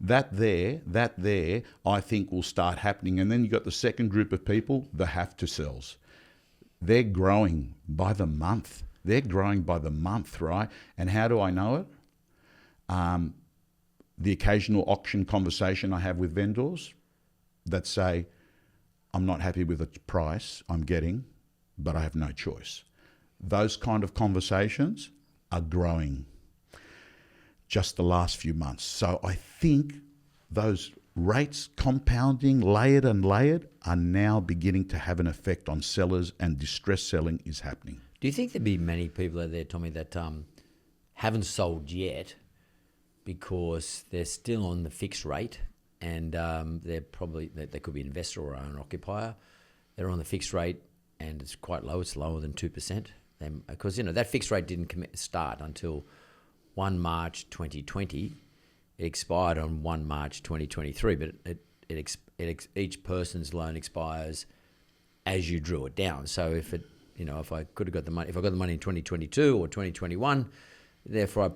that there, I think will start happening. And then you've got the second group of people, the have to sells. They're growing by the month. Right? And how do I know it? The occasional auction conversation I have with vendors that say, I'm not happy with the price I'm getting, but I have no choice. Those kind of conversations are growing just the last few months. So I think those rates compounding, layered and layered, are now beginning to have an effect on sellers, and distress selling is happening. Do you think there'd be many people out there, Tommy, that haven't sold yet because they're still on the fixed rate, and they could be an investor or an occupier? They're on the fixed rate and it's quite low. It's lower than 2%. Because that fixed rate didn't start until 1 March 2020. It expired on 1 March 2023, but each person's loan expires as you drew it down. So if I could have got the money, if I got the money in 2022 or 2021, therefore I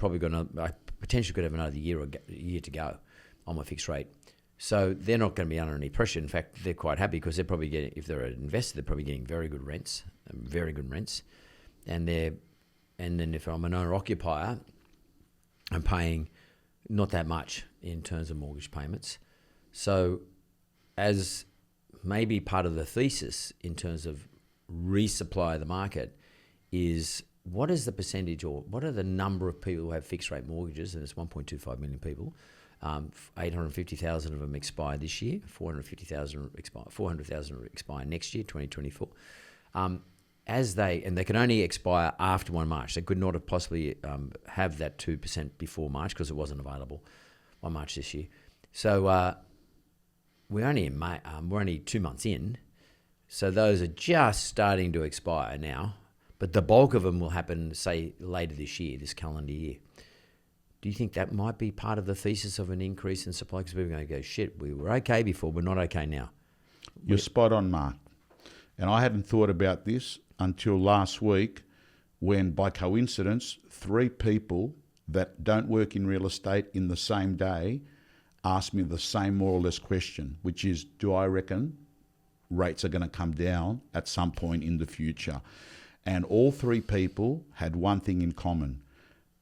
potentially could have another year to go on my fixed rate. So they're not going to be under any pressure. In fact, they're quite happy because they're probably getting, if they're an investor, they're probably getting very good rents. And then if I'm an owner occupier, I'm paying not that much in terms of mortgage payments. So as maybe part of the thesis in terms of resupply of the market is, what is the percentage, or what are the number of people who have fixed rate mortgages? And it's 1.25 million people. 850,000 of them expire this year. 400,000 expire next year, 2024. They can only expire after 1 March. They could not have possibly have that 2% before March because it wasn't available 1 March this year. So we're only in May. We're only 2 months in. So those are just starting to expire now. But the bulk of them will happen, say, later this year, this calendar year. Do you think that might be part of the thesis of an increase in supply? Because people are going to go, shit, we were okay before, we're not okay now. You're spot on, Mark. And I hadn't thought about this until last week when, by coincidence, 3 people that don't work in real estate in the same day asked me the same more or less question, which is, do I reckon rates are going to come down at some point in the future? And all 3 people had one thing in common.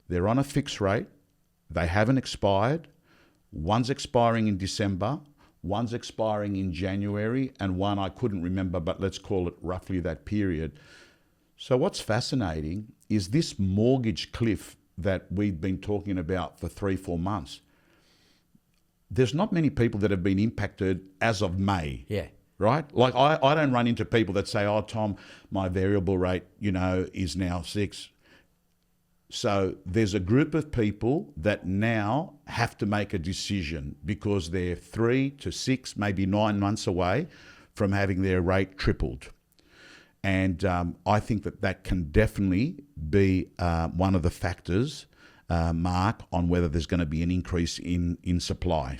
They're on a fixed rate. They haven't expired. One's expiring in December, one's expiring in January, and one I couldn't remember, but let's call it roughly that period. So what's fascinating is this mortgage cliff that we've been talking about for 3-4 months. There's not many people that have been impacted as of May. Yeah. Right? Like I don't run into people that say, oh, Tom, my variable rate, is now 6. So there's a group of people that now have to make a decision because they're 3 to 6, maybe 9 months away from having their rate tripled. And I think that can definitely be one of the factors, Mark, on whether there's going to be an increase in supply.